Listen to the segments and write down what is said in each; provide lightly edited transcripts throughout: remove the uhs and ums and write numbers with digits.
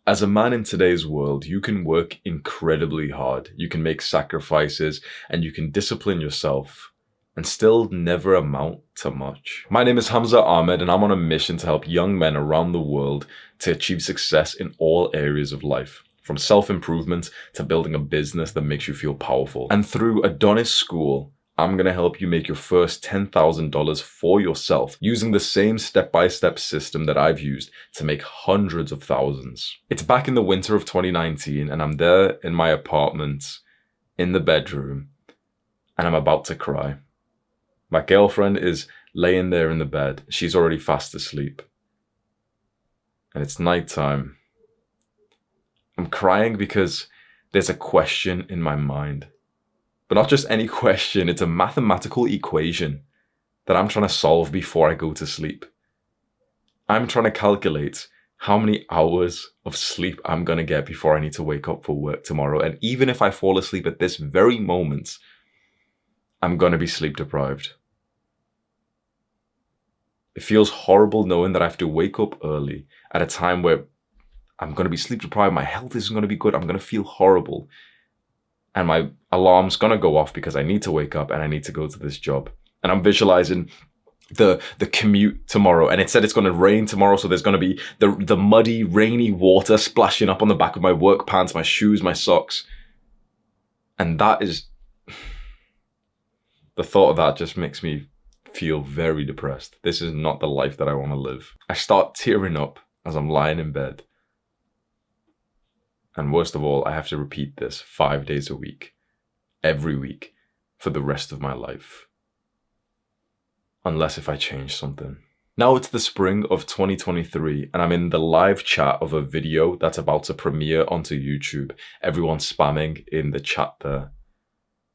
As a man in today's world, you can work incredibly hard. You can make sacrifices and you can discipline yourself and still never amount to much. My name is Hamza Ahmed and I'm on a mission to help young men around the world to achieve success in all areas of life, from self-improvement to building a business that makes you feel powerful. And through Adonis School, I'm going to help you make your first $10,000 for yourself using the same step-by-step system that I've used to make hundreds of thousands. It's back in the winter of 2019 and I'm there in my apartment in the bedroom and I'm about to cry. My girlfriend is laying there in the bed. She's already fast asleep. And it's nighttime. I'm crying because there's a question in my mind. But not just any question, it's a mathematical equation that I'm trying to solve before I go to sleep. I'm trying to calculate how many hours of sleep I'm going to get before I need to wake up for work tomorrow. And even if I fall asleep at this very moment, I'm going to be sleep deprived. It feels horrible knowing that I have to wake up early at a time where I'm going to be sleep deprived, my health isn't going to be good, I'm going to feel horrible. And my alarm's going to go off because I need to wake up and I need to go to this job. And I'm visualizing the commute tomorrow. And it said it's going to rain tomorrow. So there's going to be the muddy, rainy water splashing up on the back of my work pants, my shoes, my socks. And that is... the thought of that just makes me feel very depressed. This is not the life that I want to live. I start tearing up as I'm lying in bed. And worst of all, I have to repeat this 5 days a week, every week, for the rest of my life. Unless if I change something. Now it's the spring of 2023 and I'm in the live chat of a video that's about to premiere onto YouTube. Everyone's spamming in the chat there.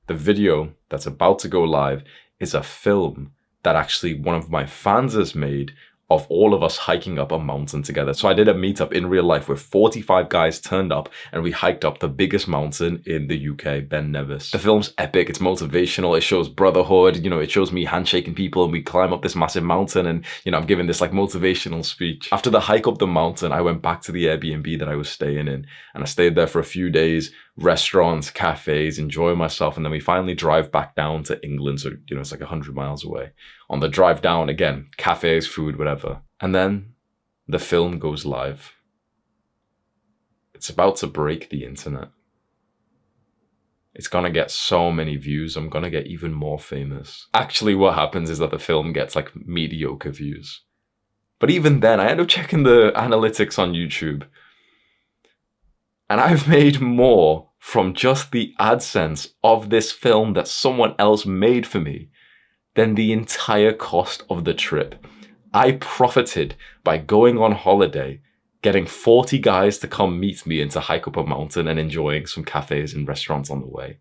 The video that's about to go live is a film that actually one of my fans has made of all of us hiking up a mountain together. So I did a meetup in real life where 45 guys turned up and we hiked up the biggest mountain in the UK, Ben Nevis. The film's epic, it's motivational, it shows brotherhood, it shows me handshaking people and we climb up this massive mountain and, I'm giving this like motivational speech. After the hike up the mountain, I went back to the Airbnb that I was staying in and I stayed there for a few days, restaurants, cafes, enjoying myself. And then we finally drive back down to England. So, it's like 100 miles away. On the drive down, again, cafes, food, whatever. And then the film goes live. It's about to break the internet. It's gonna get so many views. I'm gonna get even more famous. Actually, what happens is that the film gets like mediocre views. But even then, I end up checking the analytics on YouTube. And I've made more from just the AdSense of this film that someone else made for me than the entire cost of the trip. I profited by going on holiday, getting 40 guys to come meet me and to hike up a mountain and enjoying some cafes and restaurants on the way.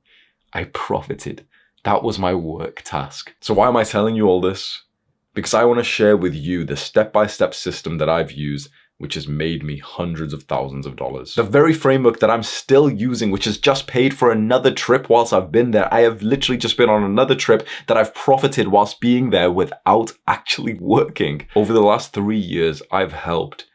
I profited. That was my work task. So why am I telling you all this? Because I want to share with you the step-by-step system that I've used which has made me hundreds of thousands of dollars. The very framework that I'm still using, which has just paid for another trip whilst I've been there. I have literally just been on another trip that I've profited whilst being there without actually working. Over the last 3 years, I've helped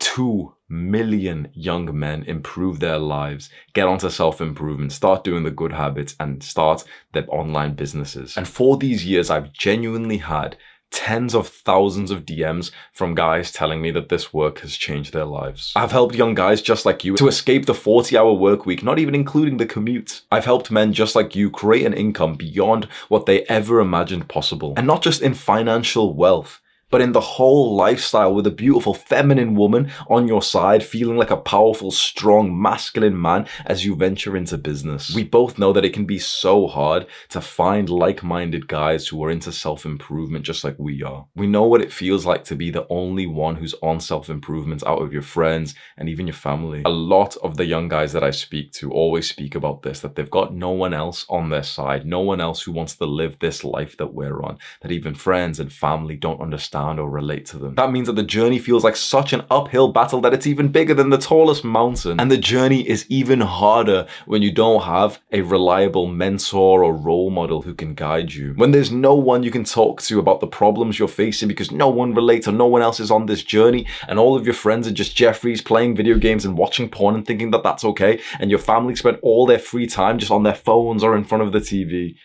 2 million young men improve their lives, get onto self-improvement, start doing the good habits, and start their online businesses. And for these years, I've genuinely had tens of thousands of DMs from guys telling me that this work has changed their lives. I've helped young guys just like you to escape the 40-hour work week, not even including the commute. I've helped men just like you create an income beyond what they ever imagined possible. And not just in financial wealth, but in the whole lifestyle with a beautiful feminine woman on your side, feeling like a powerful, strong, masculine man as you venture into business. We both know that it can be so hard to find like-minded guys who are into self-improvement just like we are. We know what it feels like to be the only one who's on self-improvement out of your friends and even your family. A lot of the young guys that I speak to always speak about this, that they've got no one else on their side, no one else who wants to live this life that we're on, that even friends and family don't understand understand or relate to them. That means that the journey feels like such an uphill battle that it's even bigger than the tallest mountain. And the journey is even harder when you don't have a reliable mentor or role model who can guide you. When there's no one you can talk to about the problems you're facing because no one relates or no one else is on this journey, and all of your friends are just Jeffries playing video games and watching porn and thinking that that's okay, and your family spend all their free time just on their phones or in front of the TV.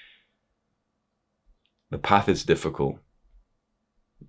The path is difficult.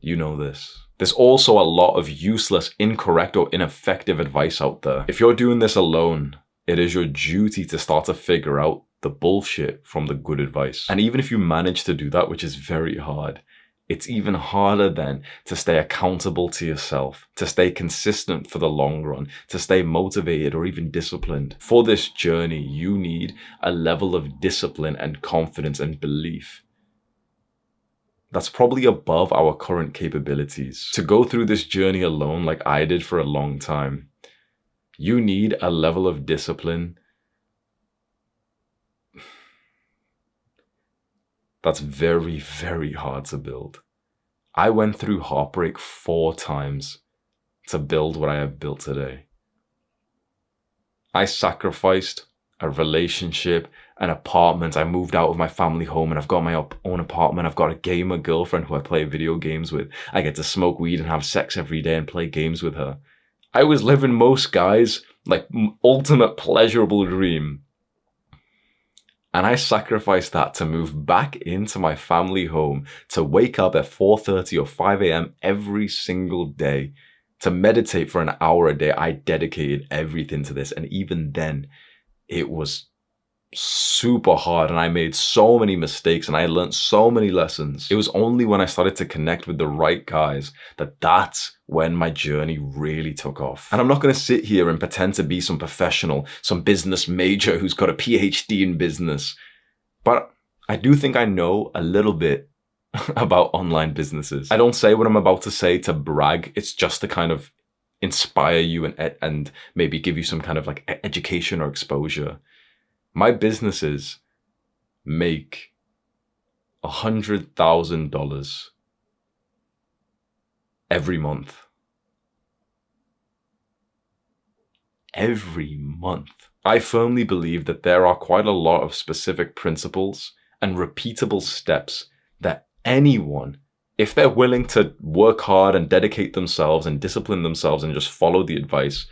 You know this. There's also a lot of useless, incorrect, or ineffective advice out there. If you're doing this alone, it is your duty to start to figure out the bullshit from the good advice. And even if you manage to do that, which is very hard, it's even harder then to stay accountable to yourself, to stay consistent for the long run, to stay motivated or even disciplined. For this journey, you need a level of discipline and confidence and belief that's probably above our current capabilities. To go through this journey alone like I did for a long time, you need a level of discipline that's very, very hard to build. I went through heartbreak 4 times to build what I have built today. I sacrificed a relationship, an apartment. I moved out of my family home and I've got my own apartment. I've got a gamer girlfriend who I play video games with. I get to smoke weed and have sex every day and play games with her. I was living most guys' like ultimate pleasurable dream. And I sacrificed that to move back into my family home, to wake up at 4:30 or 5 a.m. every single day, to meditate for an hour a day. I dedicated everything to this. And even then, it was super hard and I made so many mistakes and I learned so many lessons. It was only when I started to connect with the right guys that's when my journey really took off. And I'm not going to sit here and pretend to be some professional, some business major who's got a PhD in business. But I do think I know a little bit about online businesses. I don't say what I'm about to say to brag. It's just to kind of inspire you and maybe give you some kind of like education or exposure. My businesses make $100,000 every month. Every month. I firmly believe that there are quite a lot of specific principles and repeatable steps that anyone, if they're willing to work hard and dedicate themselves and discipline themselves and just follow the advice,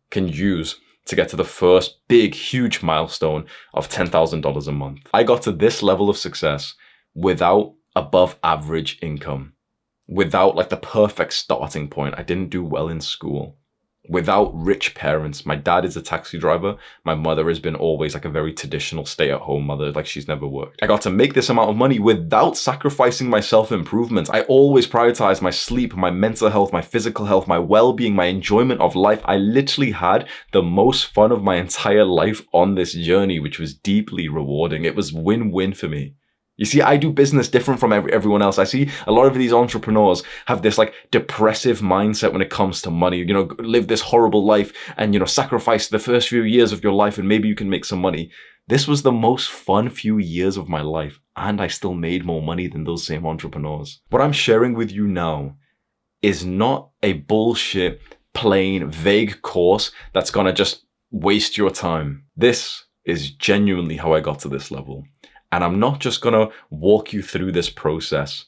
can use to get to the first big, huge milestone of $10,000 a month. I got to this level of success without above average income, without like the perfect starting point. I didn't do well in school, without rich parents. My dad is a taxi driver. My mother has been always like a very traditional stay-at-home mother, like she's never worked. I got to make this amount of money without sacrificing my self-improvement. I always prioritized my sleep, my mental health, my physical health, my well-being, my enjoyment of life. I literally had the most fun of my entire life on this journey, which was deeply rewarding. It was win-win for me. You see, I do business different from everyone else. I see a lot of these entrepreneurs have this like depressive mindset when it comes to money, live this horrible life and, sacrifice the first few years of your life and maybe you can make some money. This was the most fun few years of my life and I still made more money than those same entrepreneurs. What I'm sharing with you now is not a bullshit, plain, vague course that's gonna just waste your time. This is genuinely how I got to this level. And I'm not just going to walk you through this process.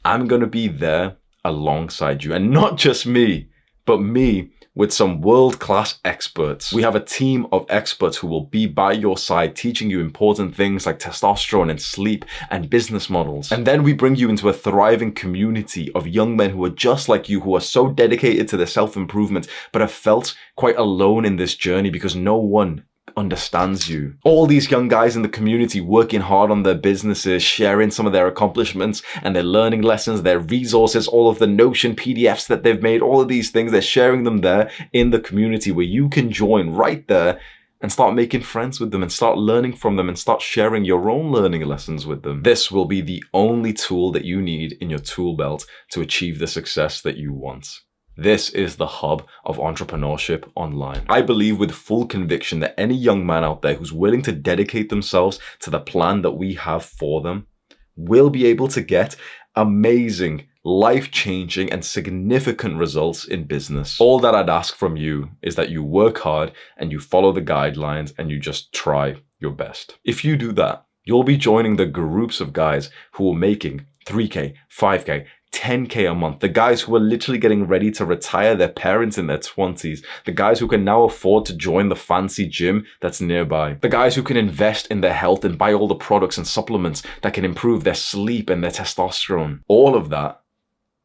I'm going to be there alongside you. And not just me, but me with some world-class experts. We have a team of experts who will be by your side, teaching you important things like testosterone and sleep and business models. And then we bring you into a thriving community of young men who are just like you, who are so dedicated to their self-improvement, but have felt quite alone in this journey because no one understands you. All these young guys in the community working hard on their businesses, sharing some of their accomplishments and their learning lessons, their resources, all of the Notion PDFs that they've made, all of these things, they're sharing them there in the community where you can join right there and start making friends with them and start learning from them and start sharing your own learning lessons with them. This will be the only tool that you need in your tool belt to achieve the success that you want. This is the hub of entrepreneurship online. I believe with full conviction that any young man out there who's willing to dedicate themselves to the plan that we have for them will be able to get amazing life-changing and significant results in business. All that I'd ask from you is that you work hard and you follow the guidelines and you just try your best. If you do that, you'll be joining the groups of guys who are making 3K, 5K, 10K a month, the guys who are literally getting ready to retire their parents in their 20s, the guys who can now afford to join the fancy gym that's nearby, the guys who can invest in their health and buy all the products and supplements that can improve their sleep and their testosterone. All of that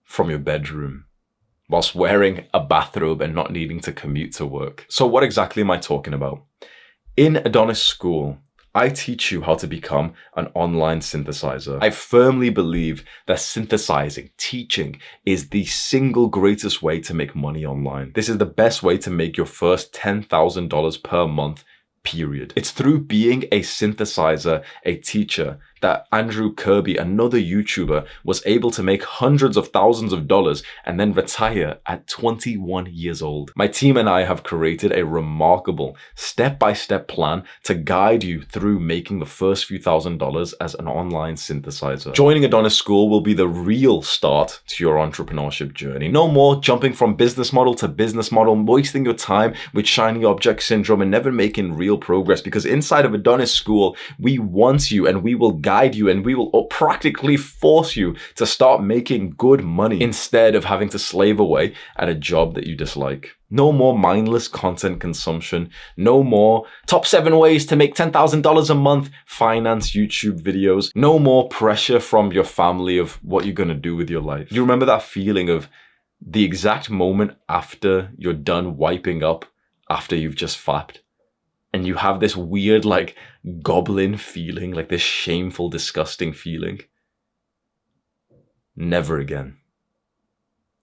from your bedroom, whilst wearing a bathrobe and not needing to commute to work. So what exactly am I talking about? In Adonis School, I teach you how to become an online synthesizer. I firmly believe that synthesizing, teaching, is the single greatest way to make money online. This is the best way to make your first $10,000 per month, period. It's through being a synthesizer, a teacher, that Andrew Kirby, another YouTuber, was able to make hundreds of thousands of dollars and then retire at 21 years old. My team and I have created a remarkable step-by-step plan to guide you through making the first few $1,000s as an online synthesizer. Joining Adonis School will be the real start to your entrepreneurship journey. No more jumping from business model to business model, wasting your time with shiny object syndrome and never making real progress, because inside of Adonis School, we want you and we will guide you and we will practically force you to start making good money instead of having to slave away at a job that you dislike. No more mindless content consumption. No more top 7 ways to make $10,000 a month finance YouTube videos. No more pressure from your family of what you're going to do with your life. You remember that feeling of the exact moment after you're done wiping up after you've just fapped? And you have this weird, like, goblin feeling, like this shameful, disgusting feeling. Never again.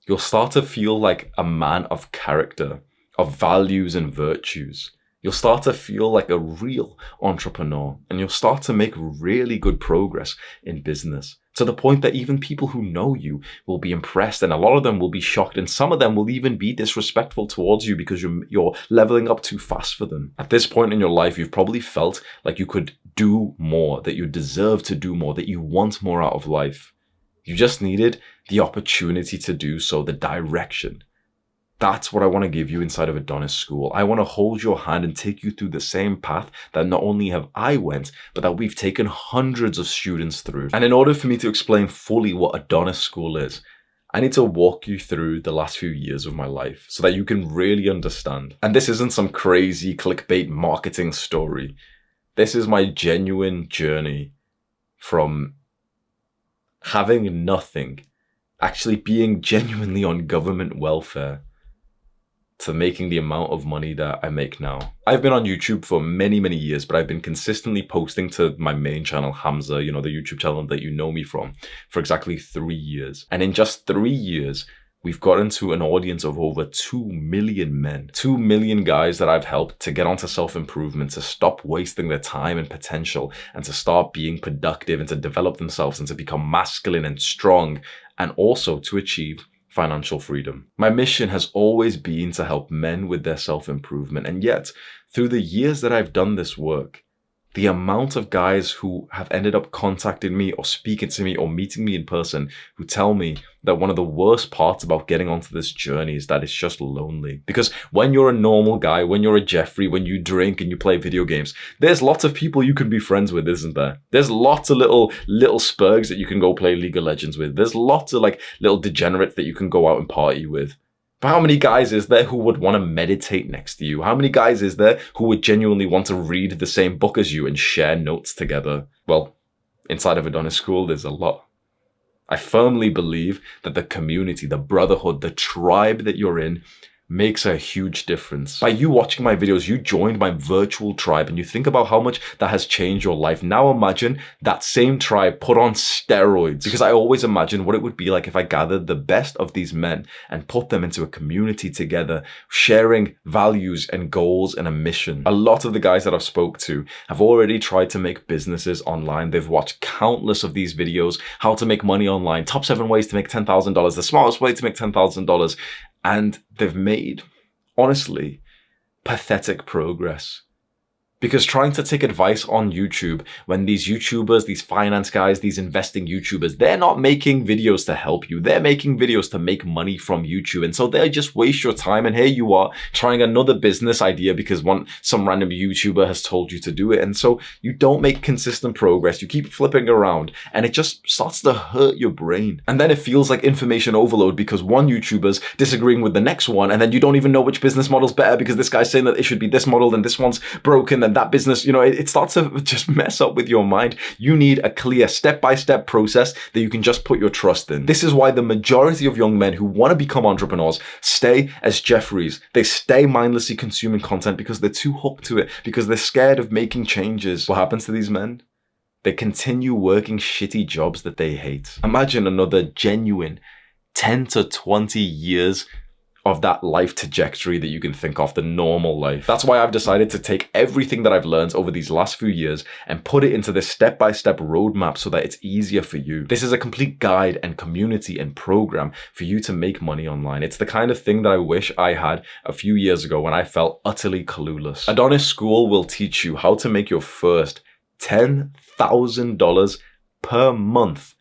You'll start to feel like a man of character, of values and virtues. You'll start to feel like a real entrepreneur, and you'll start to make really good progress in business, to the point that even people who know you will be impressed, and a lot of them will be shocked, and some of them will even be disrespectful towards you because you're leveling up too fast for them. At this point in your life, you've probably felt like you could do more, that you deserve to do more, that you want more out of life. You just needed the opportunity to do so, the direction. That's what I want to give you inside of Adonis School. I want to hold your hand and take you through the same path that not only have I went, but that we've taken hundreds of students through. And in order for me to explain fully what Adonis School is, I need to walk you through the last few years of my life so that you can really understand. And this isn't some crazy clickbait marketing story. This is my genuine journey from having nothing, actually being genuinely on government welfare, to making the amount of money that I make now. I've been on YouTube for many, many years, but I've been consistently posting to my main channel, Hamza, you know, the YouTube channel that you know me from, for exactly 3 years. And in just 3 years, we've gotten to an audience of over 2 million men, 2 million guys that I've helped to get onto self-improvement, to stop wasting their time and potential, and to start being productive and to develop themselves and to become masculine and strong, and also to achieve financial freedom. My mission has always been to help men with their self-improvement, and yet through the years that I've done this work, the amount of guys who have ended up contacting me or speaking to me or meeting me in person who tell me that one of the worst parts about getting onto this journey is that it's just lonely. Because when you're a normal guy, when you're a Jeffrey, when you drink and you play video games, there's lots of people you can be friends with, isn't there? There's lots of little spurgs that you can go play League of Legends with. There's lots of like little degenerates that you can go out and party with. But how many guys is there who would want to meditate next to you? How many guys is there who would genuinely want to read the same book as you and share notes together? Well, inside of Adonis School, there's a lot. I firmly believe that the community, the brotherhood, the tribe that you're in makes a huge difference. By you watching my videos, you joined my virtual tribe, and you think about how much that has changed your life. Now imagine that same tribe put on steroids, because I always imagine what it would be like if I gathered the best of these men and put them into a community together, sharing values and goals and a mission. A lot of the guys that I've spoke to have already tried to make businesses online. They've watched countless of these videos, how to make money online, top 7 ways to make $10,000, the smartest way to make $10,000. And they've made, honestly, pathetic progress. Because trying to take advice on YouTube when these YouTubers, these finance guys, these investing YouTubers, they're not making videos to help you. They're making videos to make money from YouTube. And so they just waste your time. And here you are trying another business idea because some random YouTuber has told you to do it. And so you don't make consistent progress. You keep flipping around and it just starts to hurt your brain. And then it feels like information overload because one YouTuber's disagreeing with the next one. And then you don't even know which business model's better because this guy's saying that it should be this model and this one's broken. And that business, it starts to just mess up with your mind. You need a clear step-by-step process that you can just put your trust in. This is why the majority of young men who want to become entrepreneurs stay as Jeffries. They stay mindlessly consuming content because they're too hooked to it, because they're scared of making changes. What happens to these men? They continue working shitty jobs that they hate. Imagine another genuine 10 to 20 years of that life trajectory that you can think of, the normal life. That's why I've decided to take everything that I've learned over these last few years and put it into this step-by-step roadmap so that it's easier for you. This is a complete guide and community and program for you to make money online. It's the kind of thing that I wish I had a few years ago when I felt utterly clueless. Adonis School will teach you how to make your first $10,000 per month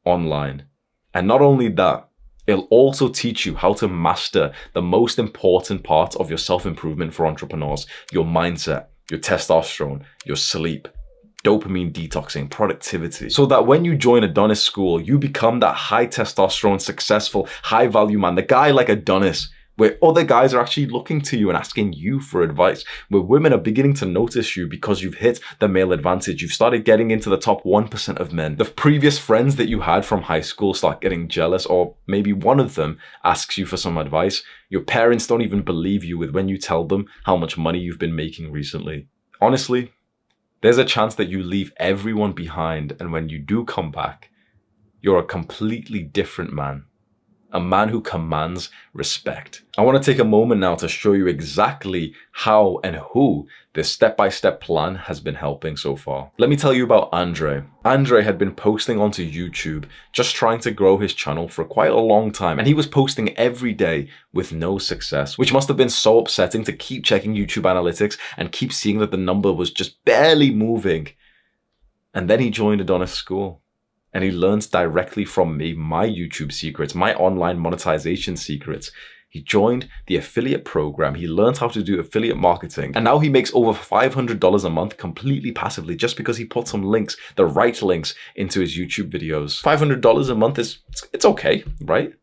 online. And not only that, it'll also teach you how to master the most important part of your self-improvement for entrepreneurs: your mindset, your testosterone, your sleep, dopamine detoxing, productivity. So that when you join Adonis School, you become that high testosterone, successful, high value man, the guy like Adonis, where other guys are actually looking to you and asking you for advice, where women are beginning to notice you because you've hit the male advantage. You've started getting into the top 1% of men. The previous friends that you had from high school start getting jealous, or maybe one of them asks you for some advice. Your parents don't even believe you when you tell them how much money you've been making recently. Honestly, there's a chance that you leave everyone behind, and when you do come back, you're a completely different man. A man who commands respect. I want to take a moment now to show you exactly how and who this step-by-step plan has been helping so far. Let me tell you about Andre. Andre had been posting onto YouTube, just trying to grow his channel for quite a long time, and he was posting every day with no success, which must have been so upsetting to keep checking YouTube analytics and keep seeing that the number was just barely moving. And then he joined Adonis School. And he learns directly from me my YouTube secrets, my online monetization secrets. He joined the affiliate program. He learned how to do affiliate marketing. And now he makes over $500 a month completely passively just because he put some links, the right links, into his YouTube videos. $500 a month it's okay, right?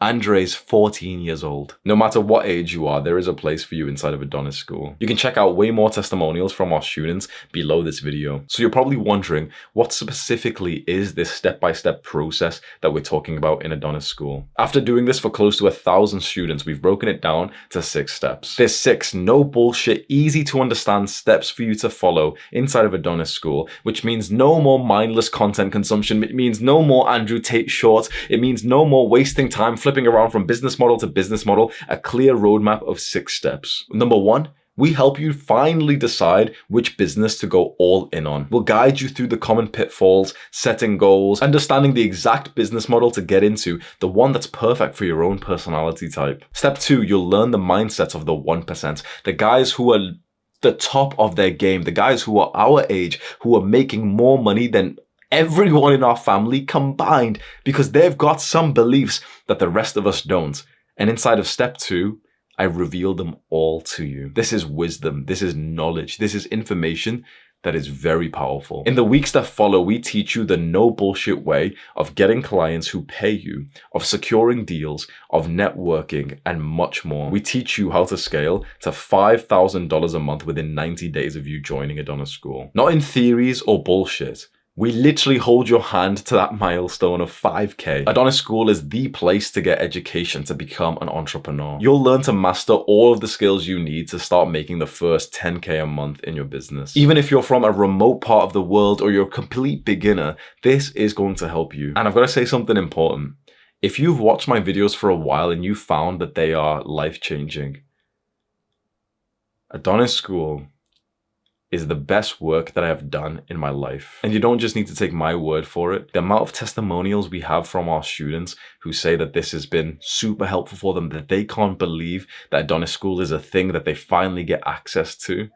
Andre's 14 years old. No matter what age you are, there is a place for you inside of Adonis School. You can check out way more testimonials from our students below this video. So you're probably wondering, what specifically is this step-by-step process that we're talking about in Adonis School? After doing this for close to 1,000 students, we've broken it down to 6 steps. There's 6 no bullshit, easy to understand steps for you to follow inside of Adonis School, which means no more mindless content consumption. It means no more Andrew Tate shorts. It means no more wasting time flipping around from business model to business model, a clear roadmap of 6 steps. Number 1, we help you finally decide which business to go all in on. We'll guide you through the common pitfalls, setting goals, understanding the exact business model to get into, the one that's perfect for your own personality type. Step 2, you'll learn the mindset of the 1%, the guys who are the top of their game, the guys who are our age, who are making more money than everyone in our family combined, because they've got some beliefs that the rest of us don't. And inside of step 2, I reveal them all to you. This is wisdom. This is knowledge. This is information that is very powerful. In the weeks that follow, we teach you the no bullshit way of getting clients who pay you, of securing deals, of networking, and much more. We teach you how to scale to $5,000 a month within 90 days of you joining Adonis School. Not in theories or bullshit. We literally hold your hand to that milestone of 5K. Adonis School is the place to get education to become an entrepreneur. You'll learn to master all of the skills you need to start making the first 10K a month in your business. Even if you're from a remote part of the world or you're a complete beginner, this is going to help you. And I've got to say something important. If you've watched my videos for a while and you found that they are life-changing, Adonis School is the best work that I have done in my life. And you don't just need to take my word for it. The amount of testimonials we have from our students who say that this has been super helpful for them, that they can't believe that Adonis School is a thing that they finally get access to.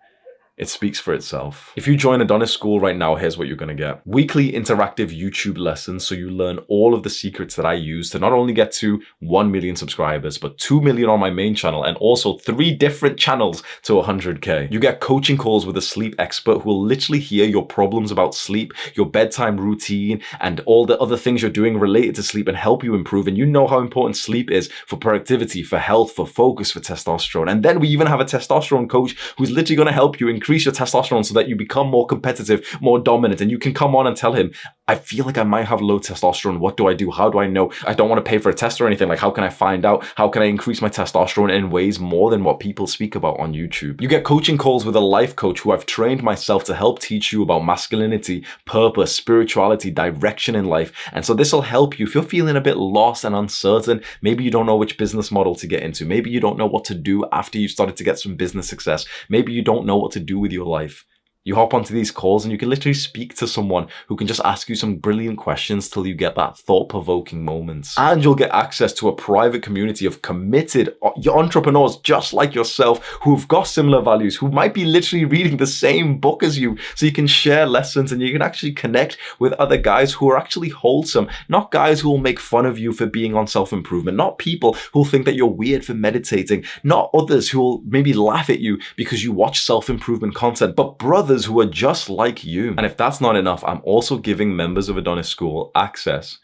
It speaks for itself. If you join Adonis School right now, here's what you're going to get. Weekly interactive YouTube lessons so you learn all of the secrets that I use to not only get to 1 million subscribers, but 2 million on my main channel and also 3 different channels to 100K. You get coaching calls with a sleep expert who will literally hear your problems about sleep, your bedtime routine, and all the other things you're doing related to sleep and help you improve. And you know how important sleep is for productivity, for health, for focus, for testosterone. And then we even have a testosterone coach who's literally going to help you increase your testosterone so that you become more competitive, more dominant. And you can come on and tell him, I feel like I might have low testosterone. What do I do? How do I know? I don't want to pay for a test or anything. Like, how can I find out? How can I increase my testosterone in ways more than what people speak about on YouTube? You get coaching calls with a life coach who I've trained myself to help teach you about masculinity, purpose, spirituality, direction in life. And so this will help you if you're feeling a bit lost and uncertain. Maybe you don't know which business model to get into. Maybe you don't know what to do after you've started to get some business success. Maybe you don't know what to do with your life. You hop onto these calls and you can literally speak to someone who can just ask you some brilliant questions till you get that thought-provoking moments. And you'll get access to a private community of committed entrepreneurs just like yourself who've got similar values, who might be literally reading the same book as you. So you can share lessons and you can actually connect with other guys who are actually wholesome, not guys who will make fun of you for being on self-improvement, not people who'll think that you're weird for meditating, not others who will maybe laugh at you because you watch self-improvement content, but brothers who are just like you. And if that's not enough, I'm also giving members of Adonis School access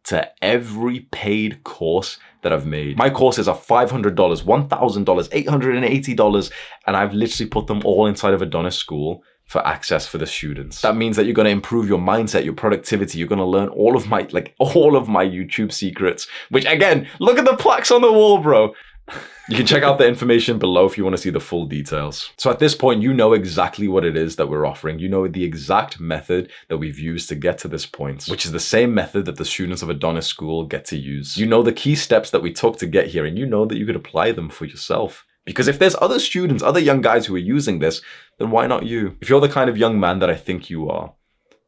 to every paid course that I've made. My courses are $500, $1,000, $880, and I've literally put them all inside of Adonis School for access for the students. That means that you're going to improve your mindset, your productivity. You're going to learn all of my YouTube secrets, which again, look at the plaques on the wall, bro. You can check out the information below if you want to see the full details. So at this point, you know exactly what it is that we're offering. You know the exact method that we've used to get to this point, which is the same method that the students of Adonis School get to use. You know the key steps that we took to get here, and you know that you could apply them for yourself. Because if there's other students, other young guys who are using this, then why not you? If you're the kind of young man that I think you are,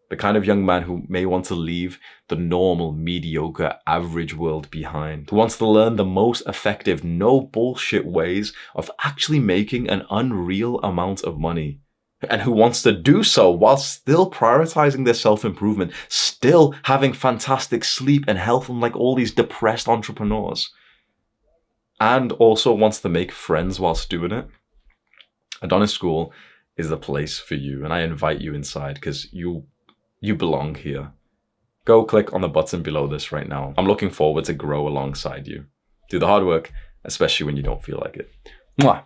the kind of young man who may want to leave the normal, mediocre, average world behind, who wants to learn the most effective, no bullshit ways of actually making an unreal amount of money, and who wants to do so while still prioritizing their self-improvement, still having fantastic sleep and health, unlike all these depressed entrepreneurs, and also wants to make friends whilst doing it, Adonis School is the place for you. And I invite you inside because you belong here. Go click on the button below this right now. I'm looking forward to grow alongside you. Do the hard work, especially when you don't feel like it. Mwah.